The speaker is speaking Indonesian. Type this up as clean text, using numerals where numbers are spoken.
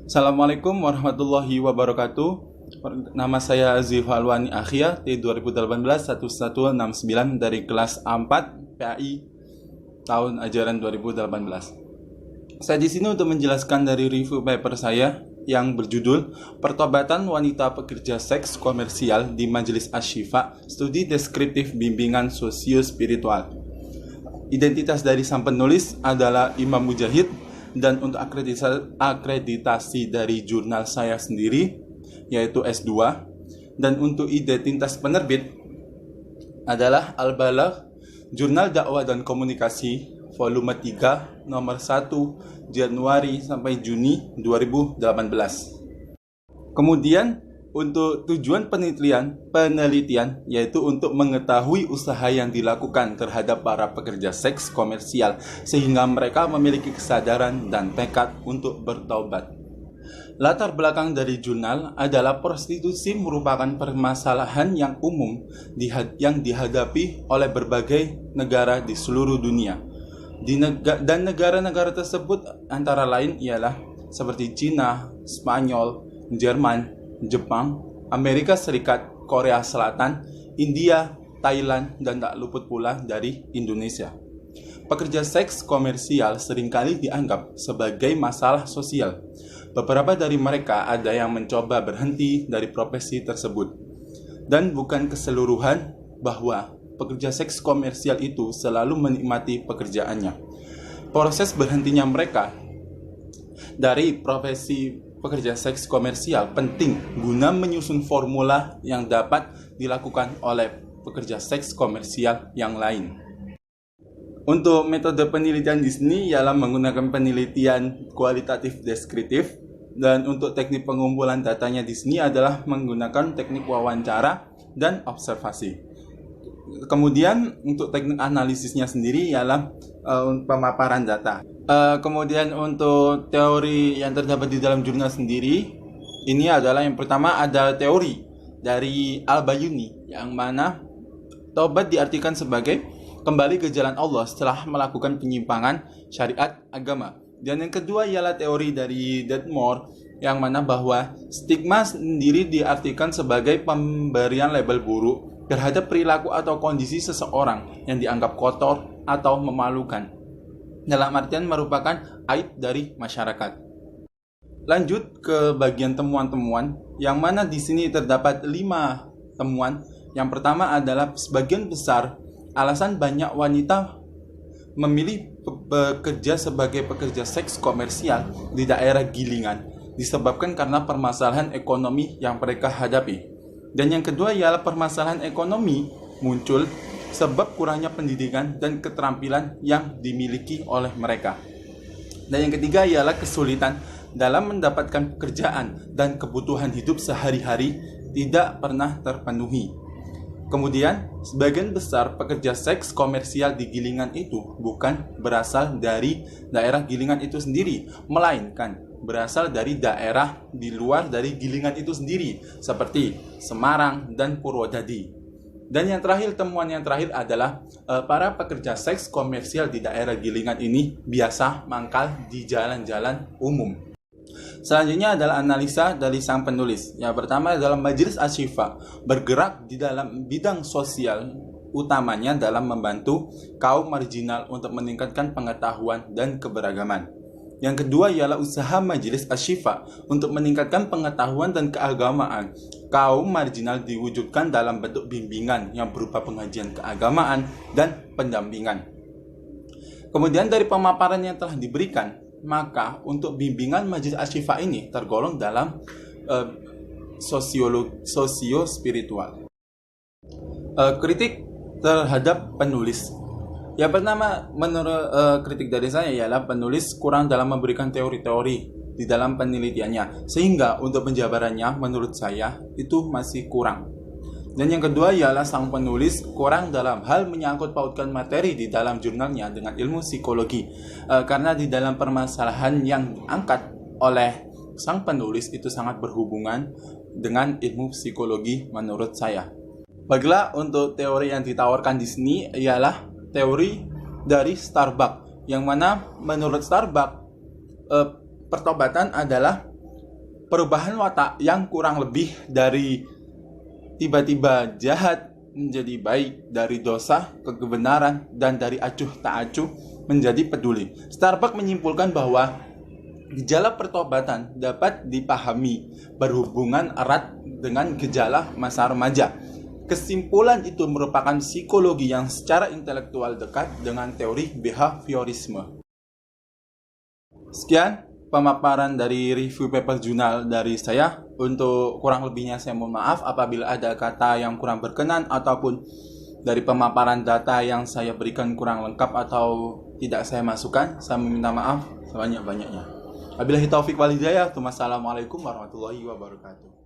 Assalamualaikum warahmatullahi wabarakatuh. Nama saya Azif Alwani Akhia, T 2018-1169 dari kelas A4 PAI tahun ajaran 2018. Saya di sini untuk menjelaskan dari review paper saya yang berjudul Pertobatan Wanita Pekerja Seks Komersial di Majelis Asy-Syifa, Studi Deskriptif Bimbingan Sosio-Spiritual. Identitas dari sang penulis adalah Imam Mujahid, dan untuk akreditasi dari jurnal saya sendiri yaitu S2, dan untuk identitas penerbit adalah Al-Balagh, Jurnal Dakwah dan Komunikasi volume 3 nomor 1 Januari sampai Juni 2018. Kemudian untuk tujuan penelitian yaitu untuk mengetahui usaha yang dilakukan terhadap para pekerja seks komersial sehingga mereka memiliki kesadaran dan tekad untuk bertaubat. Latar belakang dari jurnal adalah prostitusi merupakan permasalahan yang umum yang dihadapi oleh berbagai negara di seluruh dunia. Dan negara-negara tersebut antara lain ialah seperti Cina, Spanyol, Jerman, Jepang, Amerika Serikat, Korea Selatan, India, Thailand, dan tak luput pula dari Indonesia. Pekerja seks komersial seringkali dianggap sebagai masalah sosial. Beberapa dari mereka ada yang mencoba berhenti dari profesi tersebut. Dan bukan keseluruhan bahwa pekerja seks komersial itu selalu menikmati pekerjaannya. Proses berhentinya mereka dari profesi pekerja seks komersial penting guna menyusun formula yang dapat dilakukan oleh pekerja seks komersial yang lain. Untuk metode penelitian di sini ialah menggunakan penelitian kualitatif deskriptif, dan untuk teknik pengumpulan datanya di sini adalah menggunakan teknik wawancara dan observasi. Kemudian untuk teknik analisisnya sendiri ialah pemaparan data. Kemudian untuk teori yang terdapat di dalam jurnal sendiri, ini adalah yang pertama ada teori dari Al-Bayuni, yang mana taubat diartikan sebagai kembali ke jalan Allah setelah melakukan penyimpangan syariat agama. Dan yang kedua ialah teori dari Detmore, yang mana bahwa stigma sendiri diartikan sebagai pemberian label buruk terhadap perilaku atau kondisi seseorang yang dianggap kotor atau memalukan, dalam artian merupakan aib dari masyarakat. Lanjut ke bagian temuan-temuan, yang mana di sini terdapat 5 temuan. Yang pertama adalah sebagian besar alasan banyak wanita memilih bekerja sebagai pekerja seks komersial di daerah Gilingan disebabkan karena permasalahan ekonomi yang mereka hadapi. Dan yang kedua ialah permasalahan ekonomi muncul sebab kurangnya pendidikan dan keterampilan yang dimiliki oleh mereka. Dan yang ketiga ialah kesulitan dalam mendapatkan pekerjaan dan kebutuhan hidup sehari-hari tidak pernah terpenuhi. Kemudian, sebagian besar pekerja seks komersial di Gilingan itu bukan berasal dari daerah Gilingan itu sendiri, melainkan berasal dari daerah di luar dari Gilingan itu sendiri, seperti Semarang dan Purwodadi. Dan yang terakhir, temuan yang terakhir adalah para pekerja seks komersial di daerah Gilingan ini biasa mangkal di jalan-jalan umum. Selanjutnya adalah analisa dari sang penulis. Yang pertama adalah Majelis Asy-Syifa bergerak di dalam bidang sosial, utamanya dalam membantu kaum marginal untuk meningkatkan pengetahuan dan keberagaman. Yang kedua ialah usaha Majelis Asy-Syifa untuk meningkatkan pengetahuan dan keagamaan kaum marginal diwujudkan dalam bentuk bimbingan yang berupa pengajian keagamaan dan pendampingan. Kemudian dari pemaparan yang telah diberikan, maka untuk bimbingan Majelis Asy-Syifa ini tergolong dalam sosio-spiritual. Kritik terhadap penulis. Yang pertama, menurut kritik dari saya ialah penulis kurang dalam memberikan teori-teori di dalam penelitiannya, sehingga untuk penjabarannya menurut saya itu masih kurang. Dan yang kedua ialah sang penulis kurang dalam hal menyangkut pautkan materi di dalam jurnalnya dengan ilmu psikologi, karena di dalam permasalahan yang diangkat oleh sang penulis itu sangat berhubungan dengan ilmu psikologi menurut saya. Baiklah, untuk teori yang ditawarkan di sini ialah teori dari Starbuck, yang mana menurut Starbuck pertobatan adalah perubahan watak yang kurang lebih dari tiba-tiba jahat menjadi baik, dari dosa ke kebenaran, dan dari acuh tak acuh menjadi peduli. Starbuck menyimpulkan bahwa gejala pertobatan dapat dipahami berhubungan erat dengan gejala masa remaja. Kesimpulan itu merupakan psikologi yang secara intelektual dekat dengan teori behaviorisme. Sekian pemaparan dari review paper jurnal dari saya. Untuk kurang lebihnya saya mohon maaf apabila ada kata yang kurang berkenan ataupun dari pemaparan data yang saya berikan kurang lengkap atau tidak saya masukkan. Saya meminta maaf sebanyak-banyaknya. Wabillahi taufik wal hidayah. Wassalamualaikum warahmatullahi wabarakatuh.